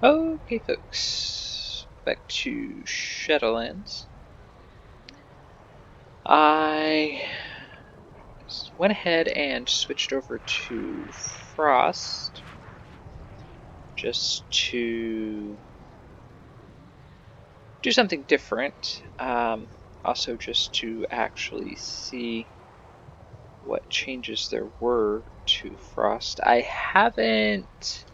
Okay, folks, back to Shadowlands. I went ahead and switched over to Frost just to do something different. Also, just to actually see what changes there were to Frost. I haven't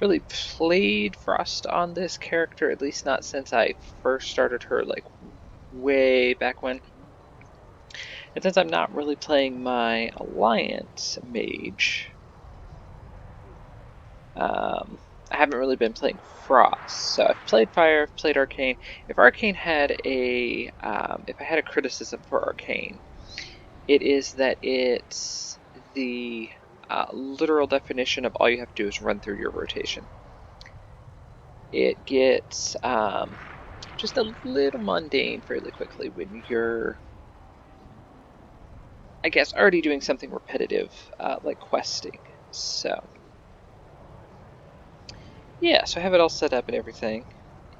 really played Frost on this character, at least not since I first started her, like way back when. And since I'm not really playing my Alliance mage, I haven't really been playing Frost. So I've played Fire, I've played Arcane. If Arcane had if I had a criticism for Arcane, it is that it's the literal definition of all you have to do is run through your rotation. It gets just a little mundane fairly quickly when you're, I guess, already doing something repetitive like questing. So yeah, so I have it all set up and everything,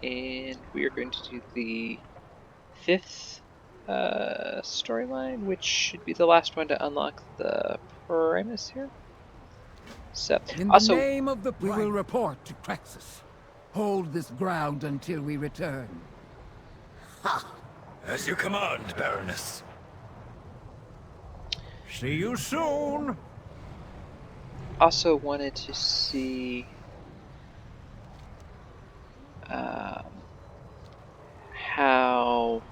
and we are going to do the 5th storyline, which should be the last one to unlock the premise here. So, In the also, name of the we will report to Maldraxxus. Hold this ground until we return. Ha! As you command, Baroness. See you soon. also wanted to see how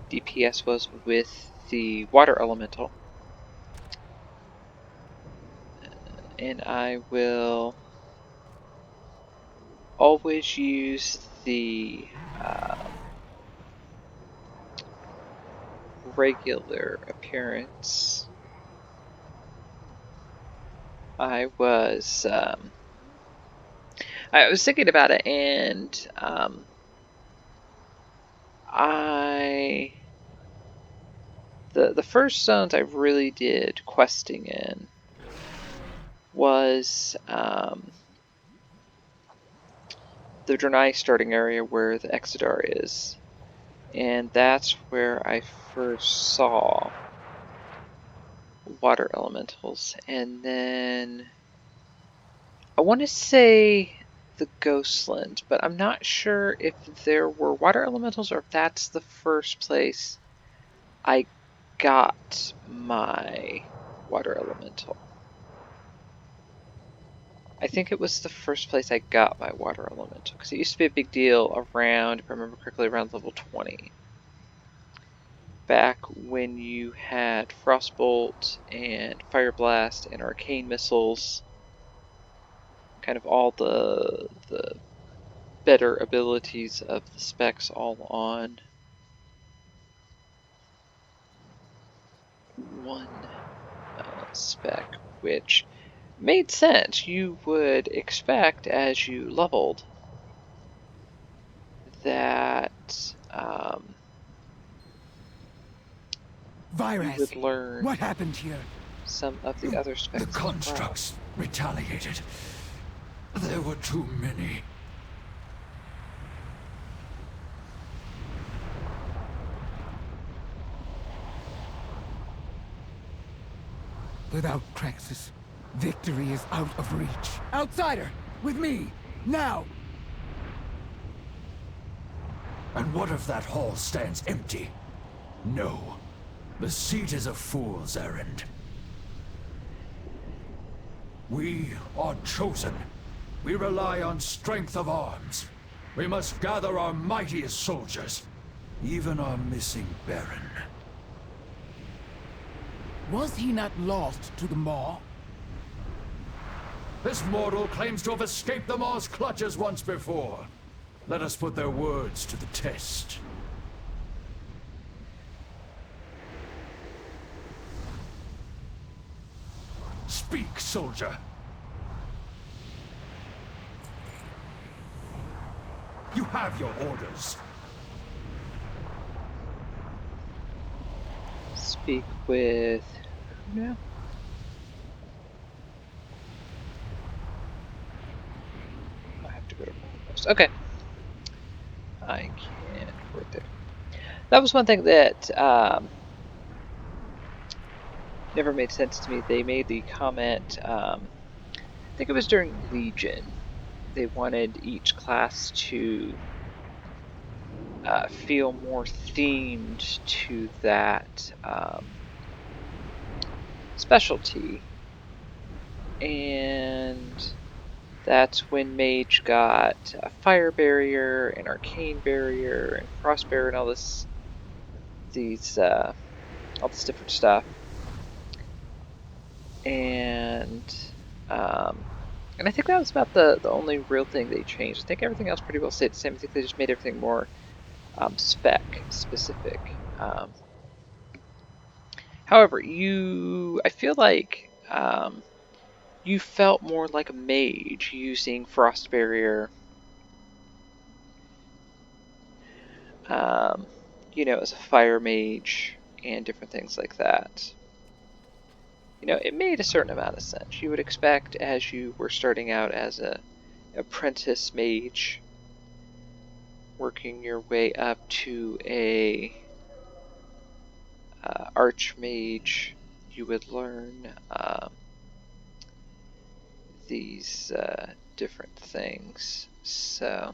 DPS was with the water elemental. And I will always use the regular appearance. I was thinking about it, and the first zones I really did questing in was the Draenei starting area where the Exodar is, and that's where I first saw water elementals. And then I want to say the Ghostland, but I'm not sure if there were water elementals or if that's the first place I got my water elemental. I think it was the first place I got my water elemental, because it used to be a big deal around, if I remember correctly, around level 20. Back when you had Frostbolt and Fire Blast and Arcane Missiles, kind of all the better abilities of the specs all on one spec, which made sense. You would expect as you leveled that you would learn what happened here? some of the other specs. The constructs retaliated. There were too many. Without Maldraxxus, victory is out of reach. Outsider, with me, now! And what if that hall stands empty? No. The seat is a fool's errand. We are chosen. We rely on strength of arms. We must gather our mightiest soldiers, even our missing Baron. Was he not lost to the Maw? This mortal claims to have escaped the Maw's clutches once before. Let us put their words to the test. Speak, soldier. You have your orders. Speak with who now? to go to Post. Okay. I can't work there. That was one thing that never made sense to me. They made the comment, I think it was during Legion, they wanted each class to feel more themed to that specialty. And that's when Mage got a Fire Barrier, and Arcane Barrier, and Frost Barrier, and all this different stuff. And I think that was about the only real thing they changed. I think everything else pretty well stayed the same. I think they just made everything more spec specific. However, I feel like you felt more like a mage using Frost Barrier, um, as a fire mage and different things like that. It made a certain amount of sense. You would expect, as you were starting out as a apprentice mage, working your way up to a archmage, you would learn these different things. So,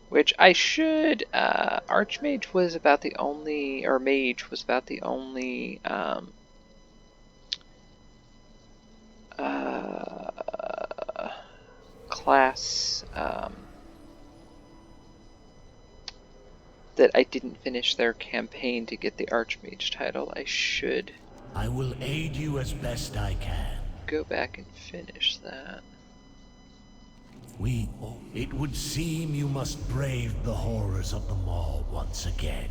which I should. Archmage was about the only, or mage was about the only class that I didn't finish their campaign to get the Archmage title. I should. I will aid you as best I can. Go back and finish that. It would seem you must brave the horrors of the Maw once again.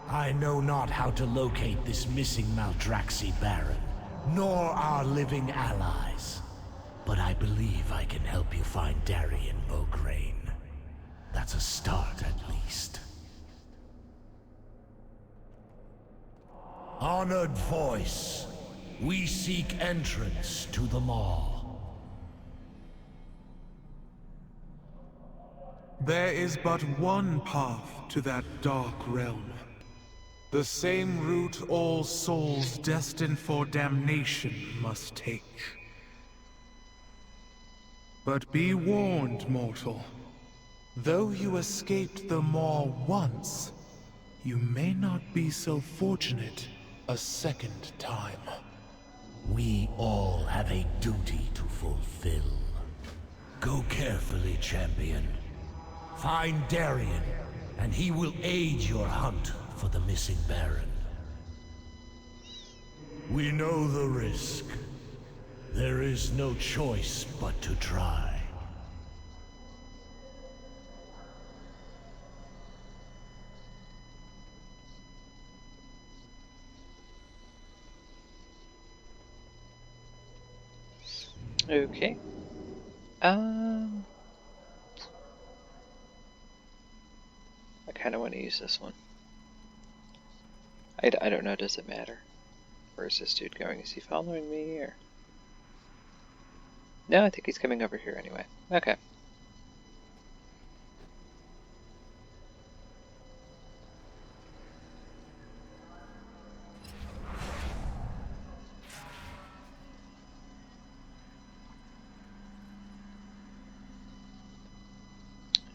I know not how to locate this missing Maldraxxus Baron, nor our living allies. But I believe I can help you find Darian Beaugrain. That's a start, at least. Honored voice, we seek entrance to the Maw. There is but one path to that dark realm. The same route all souls destined for damnation must take. But be warned, mortal. Though you escaped the Maw once, you may not be so fortunate a second time. We all have a duty to fulfill. Go carefully, champion. Find Darian, and he will aid your hunt for the missing Baron. We know the risk. There is no choice but to try. Okay. I kind of want to use this one. I don't know, does it matter? Where is this dude going? Is he following me, or? No, I think he's coming over here anyway. Okay.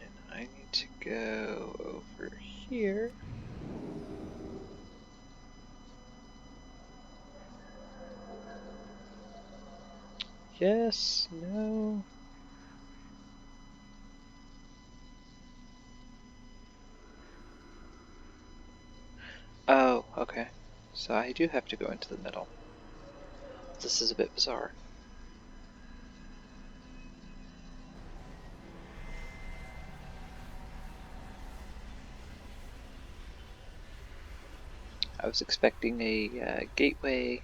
And I need to go over here. Yes, no. Oh, okay. So I do have to go into the middle. This is a bit bizarre. I was expecting a gateway.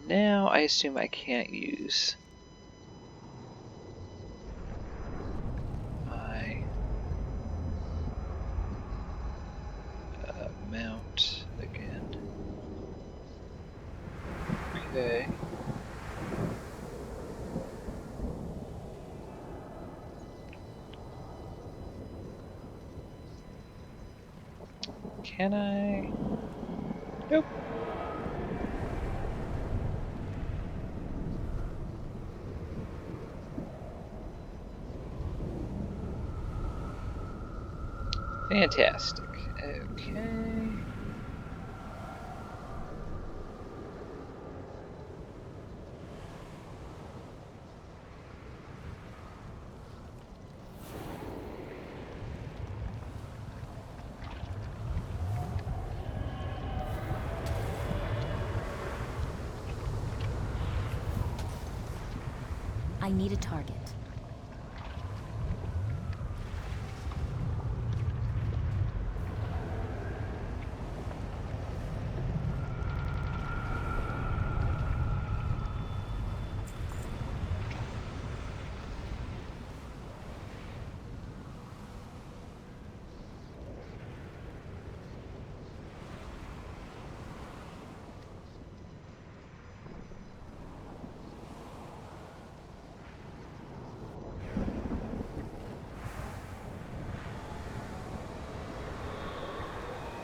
Now I assume I can't use my mount again. Okay. Can I? Nope. Fantastic. Okay. I need a target.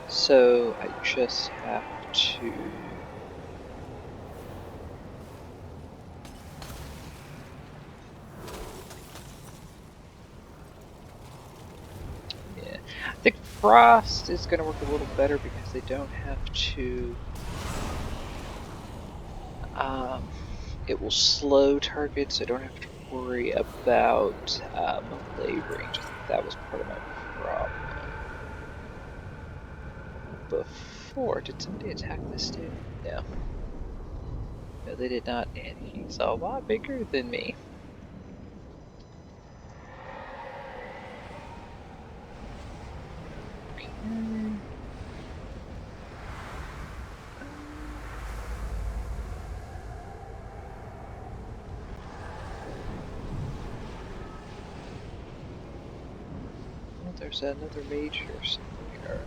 So I just have to. Yeah. I think Frost is going to work a little better because they don't have to. It will slow targets, so I don't have to worry about melee range. I think that was part of my problem. Before, did somebody attack this dude? No. No, they did not, and he's a lot bigger than me. Okay. Well, there's another mage here somewhere.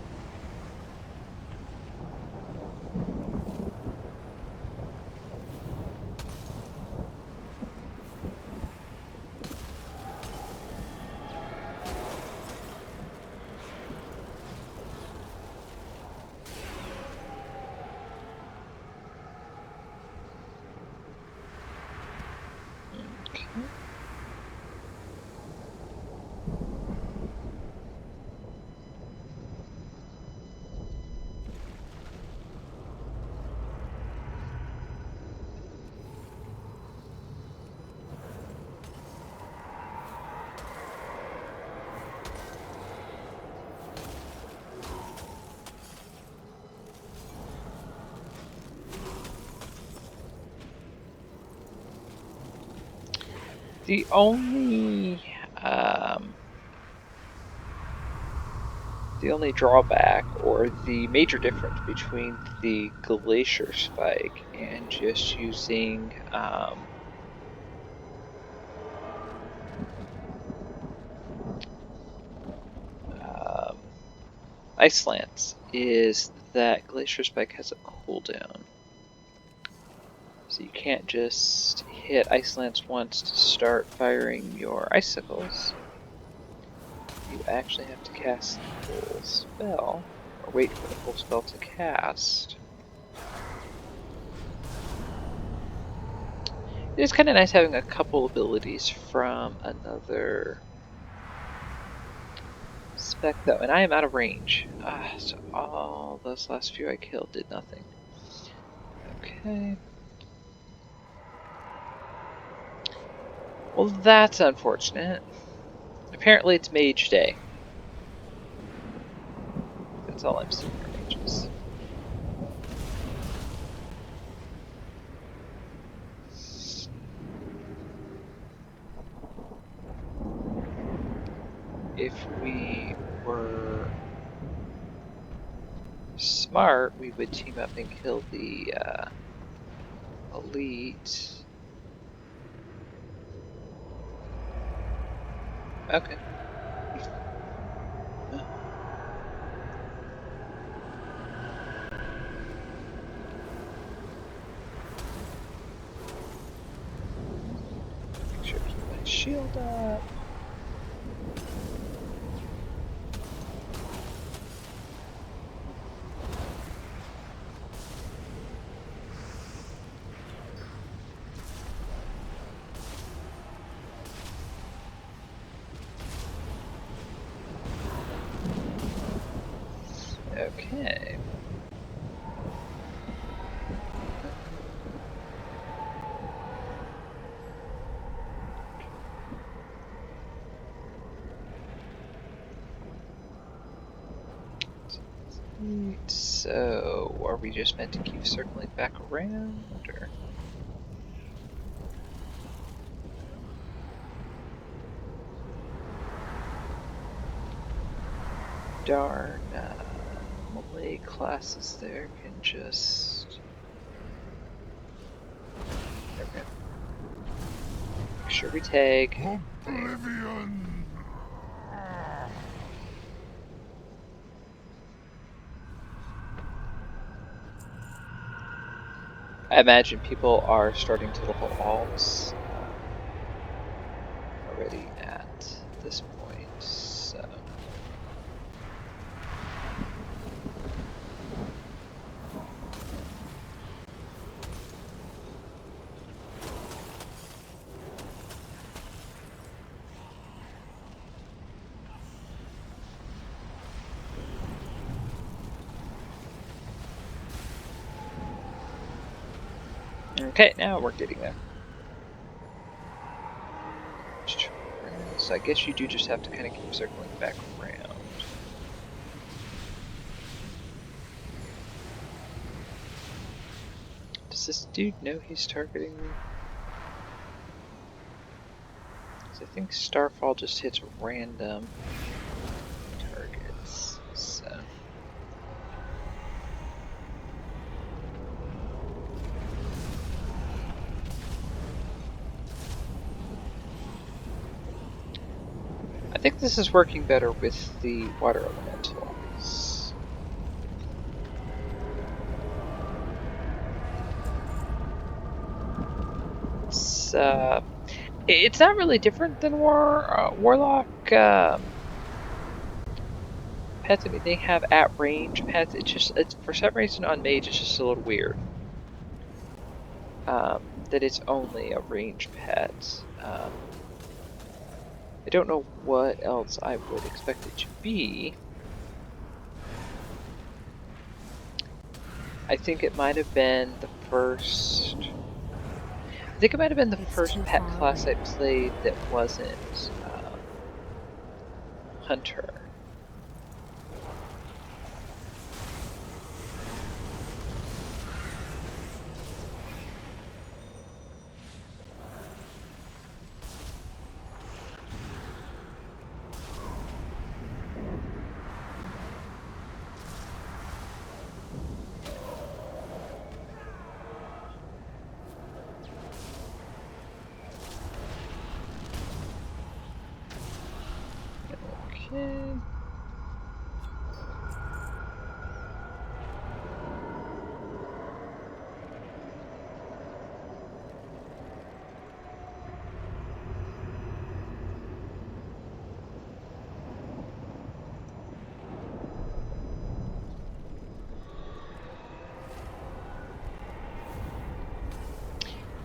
Okay. The only drawback or the major difference between the glacier spike and just using um, ice lance is that glacier spike has a cooldown. So you can't just hit ice lance once to start firing your icicles. You actually have to cast the full spell, or wait for the full spell to cast. It is kind of nice having a couple abilities from another spec, though, and I am out of range. So all those last few I killed did nothing. Okay. Well, that's unfortunate. Apparently it's Mage Day. That's all I'm seeing for mages. If we were smart, we would team up and kill the elite. Okay. Make sure to keep my shield up. Okay. So, are we just meant to keep circling back around, or? Darn, Malay classes there can just... Okay. Make sure we tag. Oblivion! I imagine people are starting to level alts already at this point, so... Okay, now we're getting there. So I guess you do just have to kind of keep circling back around. Does this dude know he's targeting me? Because I think Starfall just hits random targets, so... I think this is working better with the water elementals. It's not really different than Warlock pets. I mean, they have at-range pets. It's for some reason on Mage, it's just a little weird. That it's only a range pet. I don't know what else I would expect it to be. I think it might have been the first... I think it might have been the first pet class I played that wasn't Hunter. Okay.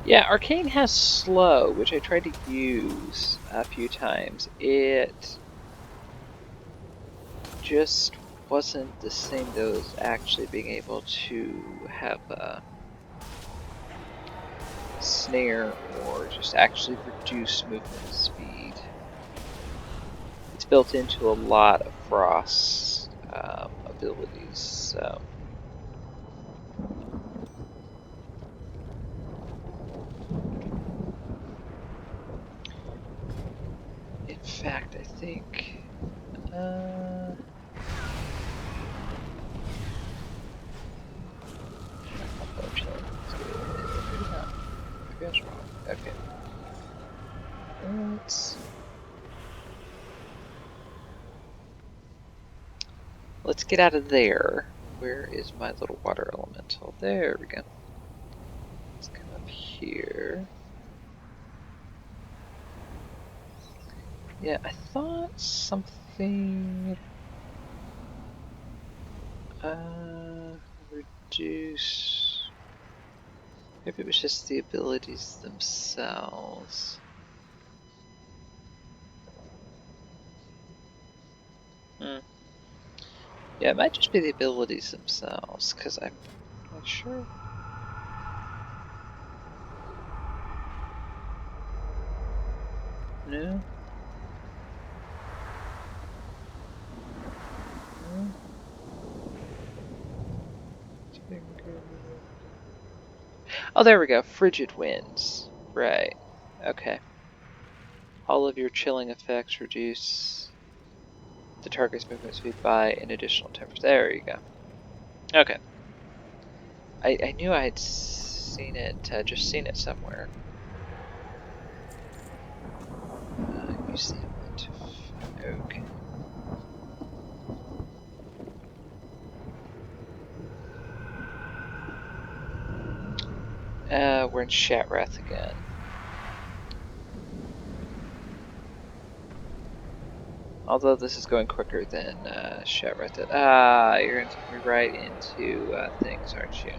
Yeah, Arcane has slow, which I tried to use a few times. It just wasn't the same though as actually being able to have a snare or just actually reduce movement speed. It's built into a lot of Frost's abilities, so... In fact, I think... get out of there. Where is my little water elemental? There we go. Let's come up here. Yeah, I thought something... reduce... Maybe it was just the abilities themselves. Yeah, it might just be the abilities themselves, because I'm not sure. No? No? Oh, there we go. Frigid winds. Right. Okay. All of your chilling effects reduce the target's movement speed by an additional 10%. There you go. Okay. I knew I had seen it, just seen it somewhere. You see it. Okay. We're in Shatrath again. Although this is going quicker than Shatrath did. You're going to take me right into things, aren't you?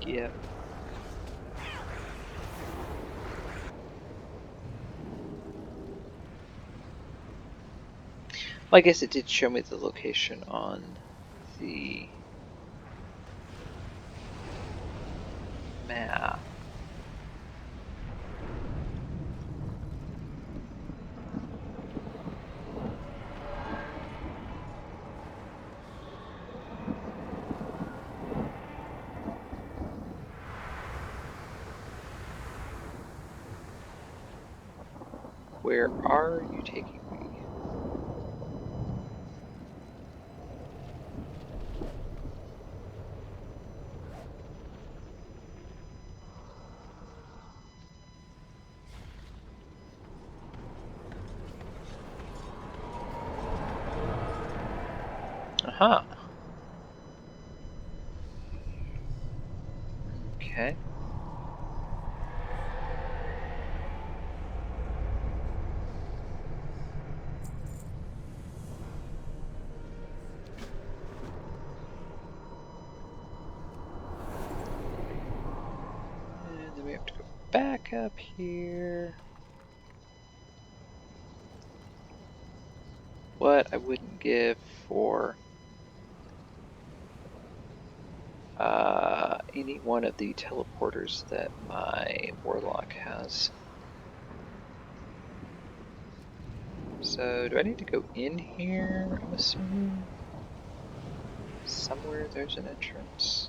Yep. Well, I guess it did show me the location on the map. Where are you taking me? Aha. Okay. And then we have to go back up here. What I wouldn't give for any one of the teleporters that my warlock has. So, do I need to go in here, I'm assuming? Somewhere there's an entrance.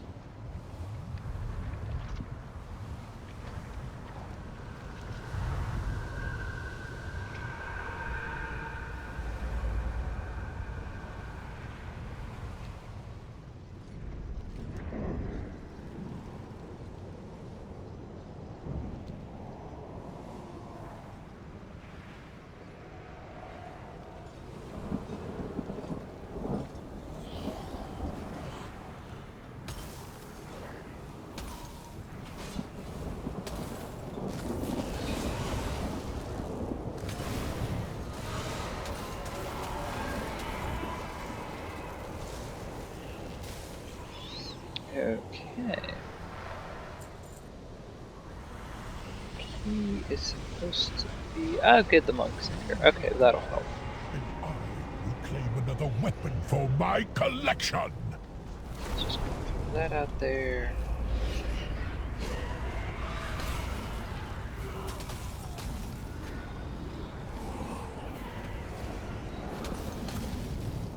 Okay. He is supposed to be... Oh, good, the monk's in here. Okay, that'll help. And I will claim another weapon for my collection. Let's just throw that out there.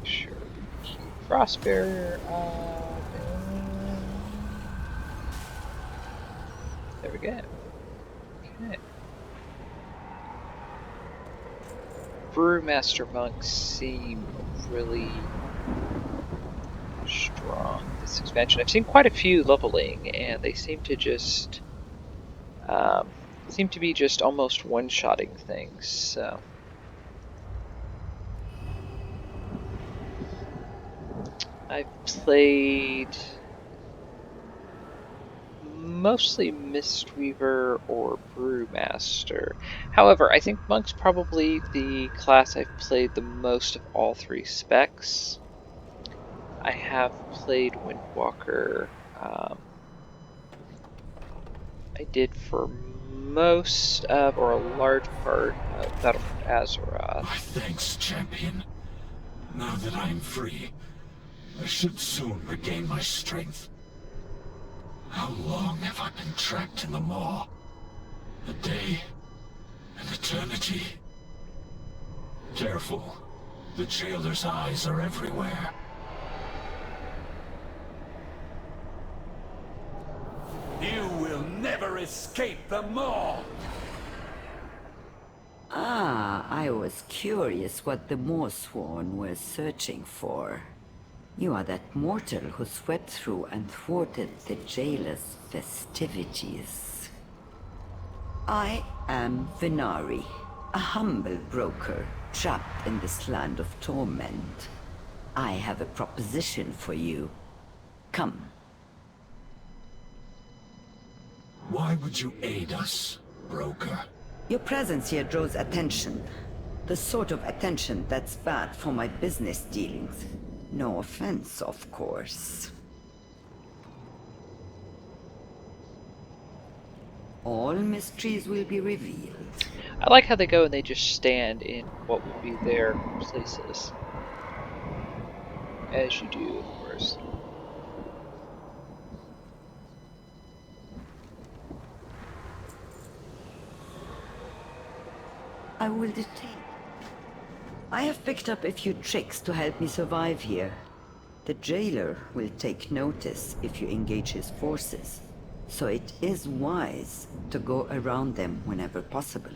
Sure, keep Frost Barrier up. There we go. Okay. Brewmaster monks seem really strong this expansion. I've seen quite a few leveling, and they seem to just be just almost one-shotting things. So I've played mostly Mistweaver or Brewmaster. However, I think Monk's probably the class I've played the most of all three specs. I have played Windwalker. I did for most of, or a large part of, Battlefront Azeroth. My thanks, champion. Now that I am free, I should soon regain my strength. How long have I been trapped in the maw? A day? An eternity? Careful. The jailer's eyes are everywhere. You will never escape the maw! Ah, I was curious what the Moorsworn were searching for. You are that mortal who swept through and thwarted the jailer's festivities. I am Venari, a humble broker trapped in this land of torment. I have a proposition for you. Come. Why would you aid us, broker? Your presence here draws attention. The sort of attention that's bad for my business dealings. No offense, of course. All mysteries will be revealed. I like how they go and they just stand in what would be their places. As you do, of course. I will detain. I have picked up a few tricks to help me survive here. The jailer will take notice if you engage his forces, so it is wise to go around them whenever possible.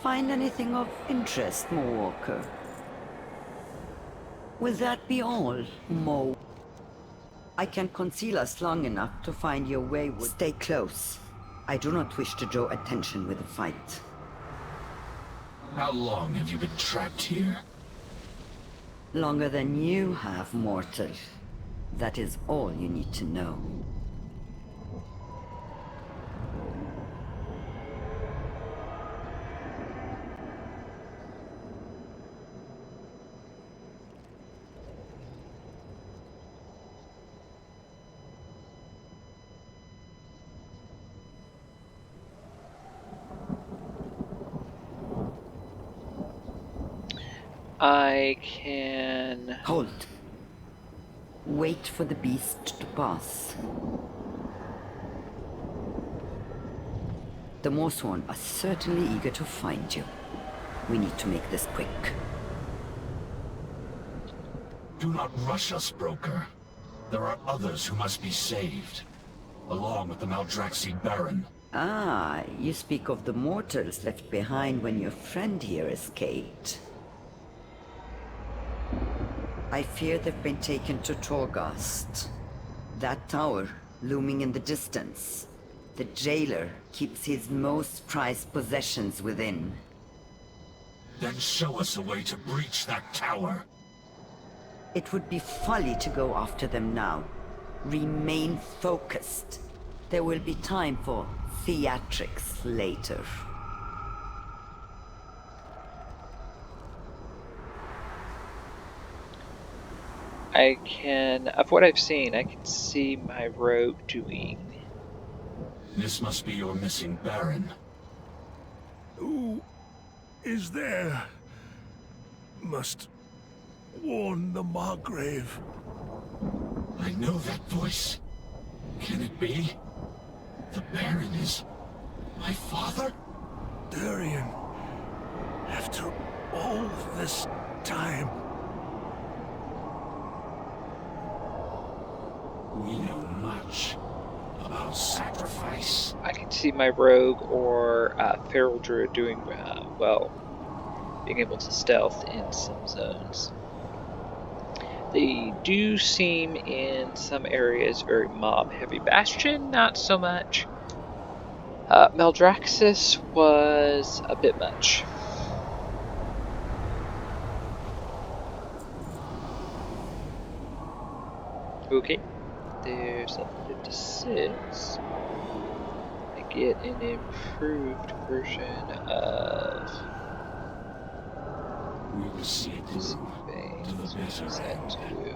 Find anything of interest, Moorwalker? Will that be all, Mo? I can conceal us long enough to find your way. Stay close. I do not wish to draw attention with a fight. How long have you been trapped here? Longer than you have, mortal. That is all you need to know. I can... Hold. Wait for the beast to pass. The Moorsworn are certainly eager to find you. We need to make this quick. Do not rush us, broker. There are others who must be saved, along with the Maldraxxus Baron. Ah, you speak of the mortals left behind when your friend here escaped. I fear they've been taken to Torghast. That tower, looming in the distance. The jailer keeps his most prized possessions within. Then show us a way to breach that tower. It would be folly to go after them now. Remain focused. There will be time for theatrics later. I can... Of what I've seen, I can see my rogue doing... This must be your missing Baron. Who is there? Must warn the Margrave. I know that voice. Can it be? The Baron is my father? Darian, after all this time. We know much about sacrifice. I can see my rogue or feral druid doing well, being able to stealth in some zones. They do seem in some areas very mob heavy. Bastion, not so much. Maldraxxus was a bit much. Okay, there's level 56. I get an improved version of We will see it through to the Veins. What bitter does that end. do?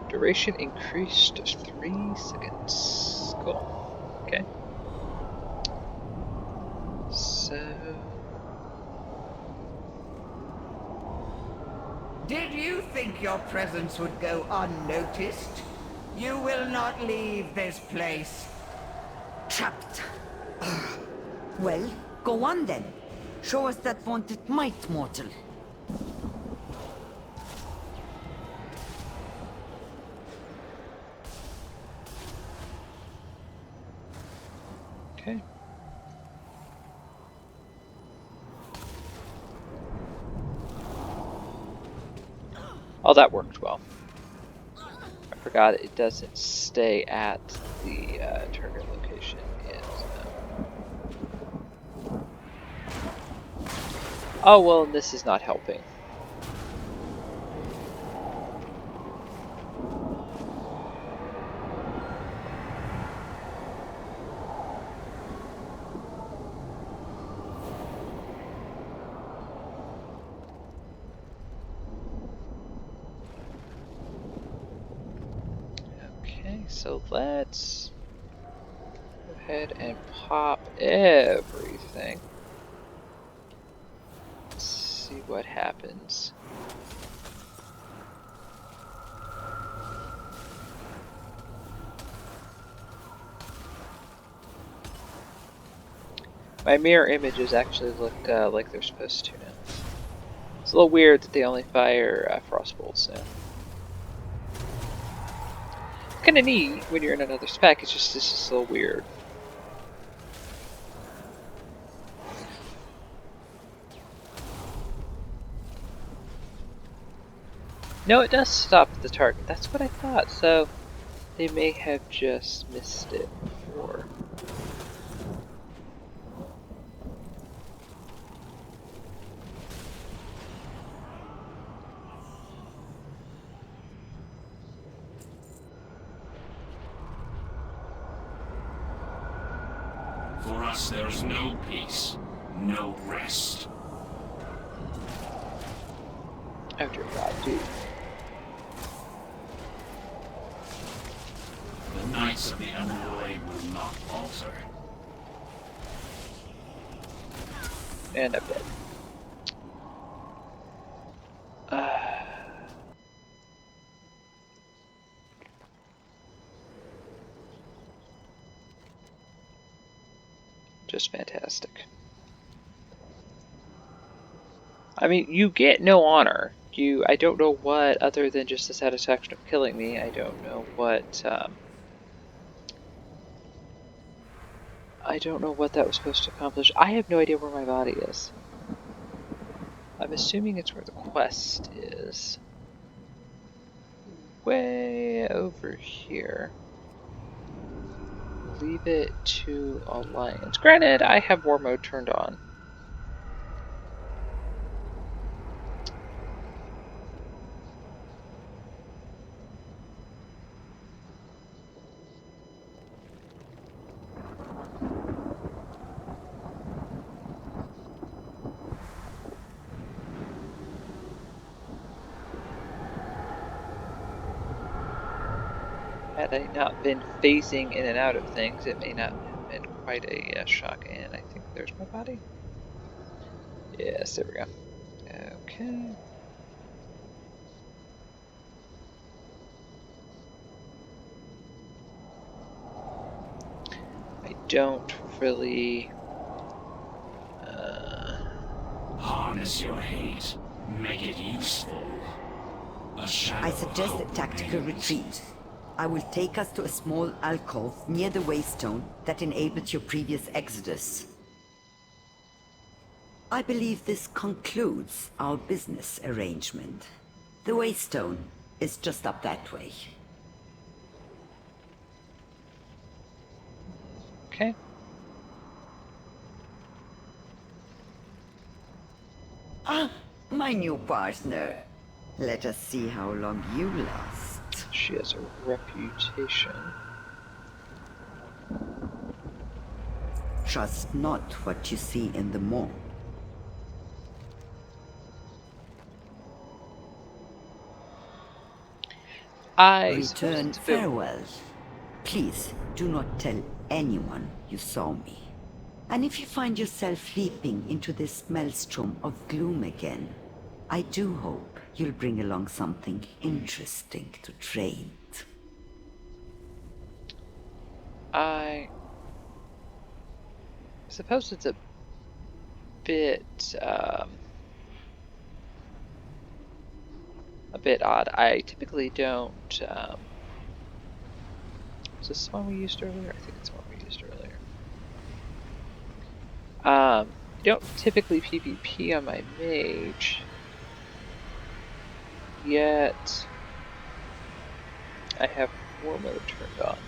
Duration increased to 3 seconds. Cool. Okay. So... Did you think your presence would go unnoticed? You will not leave this place. Trapped. Well, go on then. Show us that vaunted might, mortal. Okay. Oh, that worked well. I forgot it doesn't stay at the target location. Oh, well, this is not helping. Okay, so let's go ahead and pop everything. Let's see what happens. My mirror images actually look like they're supposed to now. It's a little weird that they only fire frost bolts now. Kind of neat when you're in another spec. It's just a little weird. No, it does stop at the target. That's what I thought. So they may have just missed it before. For us, there is no peace, no rest. Oh dear God, dude. The Knights of the Emerald Blade will not falter. And I'm dead. Just fantastic. I mean, you get no honor. I don't know what, other than just the satisfaction of killing me, I don't know what, I don't know what that was supposed to accomplish. I have no idea where my body is. I'm assuming it's where the quest is. Way over here. Leave it to Alliance. Granted, I have war mode turned on. Had I not been phasing in and out of things, it may not have been quite a shock. And I think there's my body. Yes, there we go. Okay. I don't really... Harness your hate. Make it useful. A shadow I suggest a hope tactical remains. retreat. I will take us to a small alcove near the waystone that enabled your previous exodus. I believe this concludes our business arrangement. The waystone is just up that way. Okay. Ah, my new partner. Let us see how long you last. She has a reputation. Trust not what you see in the mall. I suppose Return it's a bit. farewell. Please do not tell anyone you saw me. And if you find yourself leaping into this maelstrom of gloom again, I do hope you'll bring along something interesting to trade. I suppose it's a bit odd. I typically don't. Is this the one we used earlier? I think it's the one we used earlier. I don't typically PvP on my mage, yet I have war mode turned on.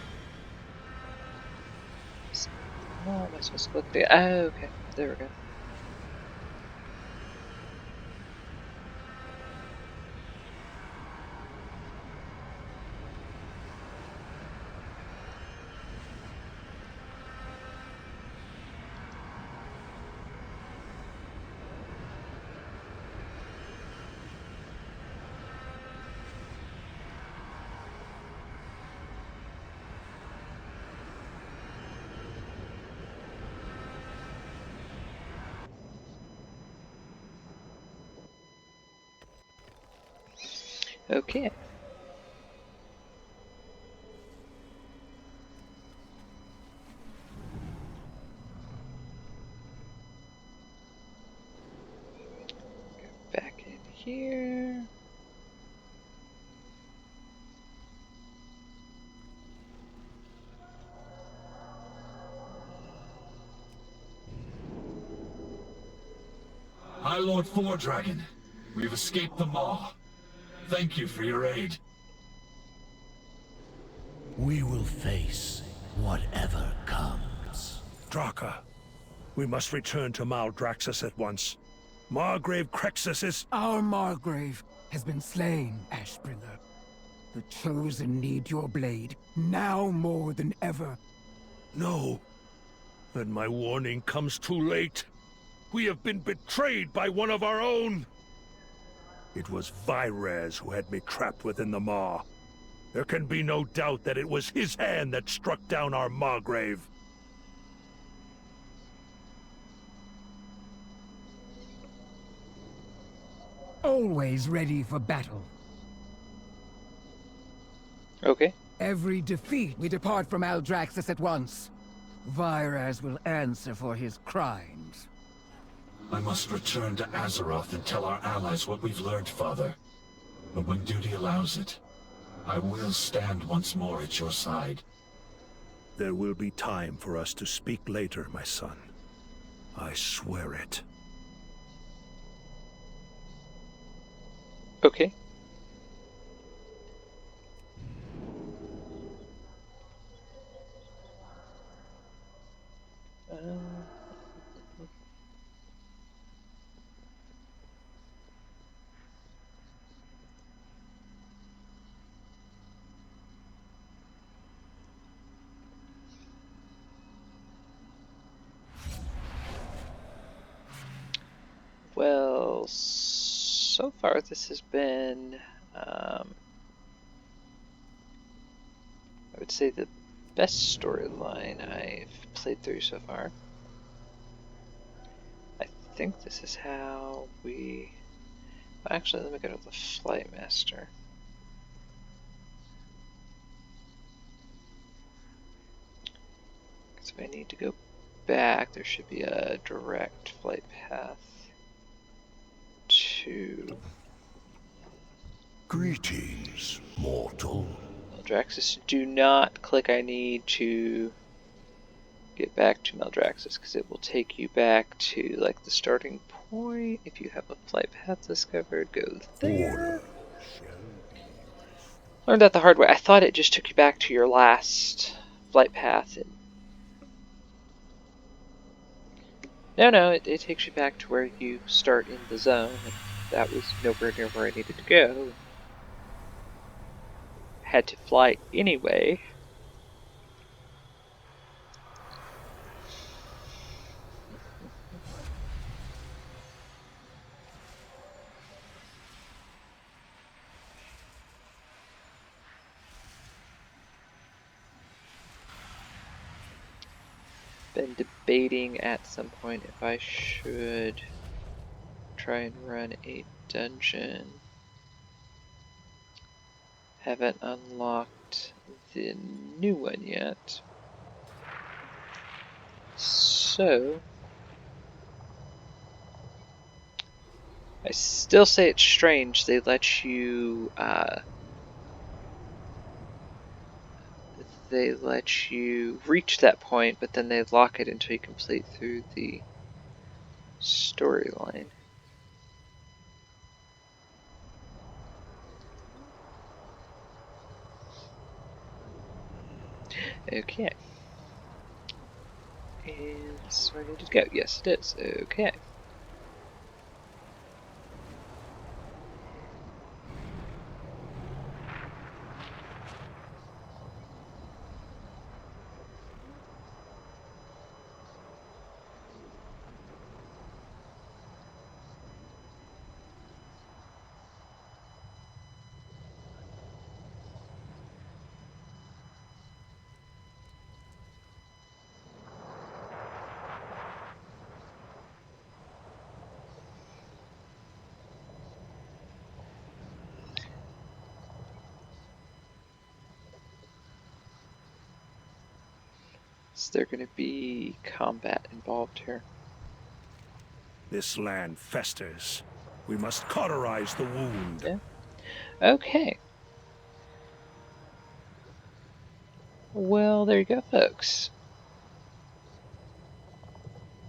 So, oh, am I supposed to click the? Oh, okay. There we go. Okay. Go back in here. High Lord Dragon, we've escaped the maw. Thank you for your aid. We will face whatever comes. Draka, we must return to Maldraxxus at once. Margrave Crexus is... Our Margrave has been slain, Ashbringer. The Chosen need your blade, now more than ever. No. Then my warning comes too late. We have been betrayed by one of our own. It was Vyrez who had me trapped within the maw. There can be no doubt that it was his hand that struck down our Margrave. Always ready for battle. Okay. Every defeat, we depart from Maldraxxus at once. Vyraz will answer for his crimes. I must return to Azeroth and tell our allies what we've learned, Father. But when duty allows it, I will stand once more at your side. There will be time for us to speak later, my son. I swear it. Okay. Well, so far this has been, I would say, the best storyline I've played through so far. I think this is how we... Actually, let me go to the Flight Master. Because if I need to go back, there should be a direct flight path to Greetings, mortal. Maldraxxus. Do not click I need to get back to Maldraxxus, because it will take you back to like the starting point. If you have a flight path discovered, go there. Learned that the hard way. I thought it just took you back to your last flight path, and No, it takes you back to where you start in the zone, and that was nowhere near where I needed to go. Had to fly anyway. Been debating at some point if I should try and run a dungeon. Haven't unlocked the new one yet. So I still say it's strange they let you reach that point, but then they lock it until you complete through the storyline. Okay. And this is where I need to go. Yes, it is. Okay. Is there going to be combat involved here? This land festers. We must cauterize the wound. Yeah. Okay. Well, there you go, folks.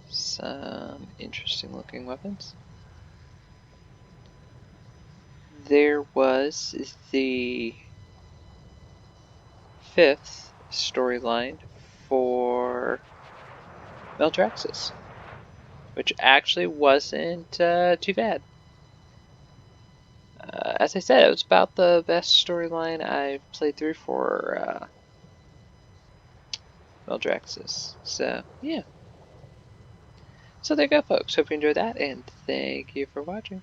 Some interesting looking weapons. There was the 5th storyline for Maldraxxus, which actually wasn't too bad. As I said, it was about the best storyline I've played through for Maldraxxus. So, yeah. So there you go, folks. Hope you enjoyed that, and thank you for watching.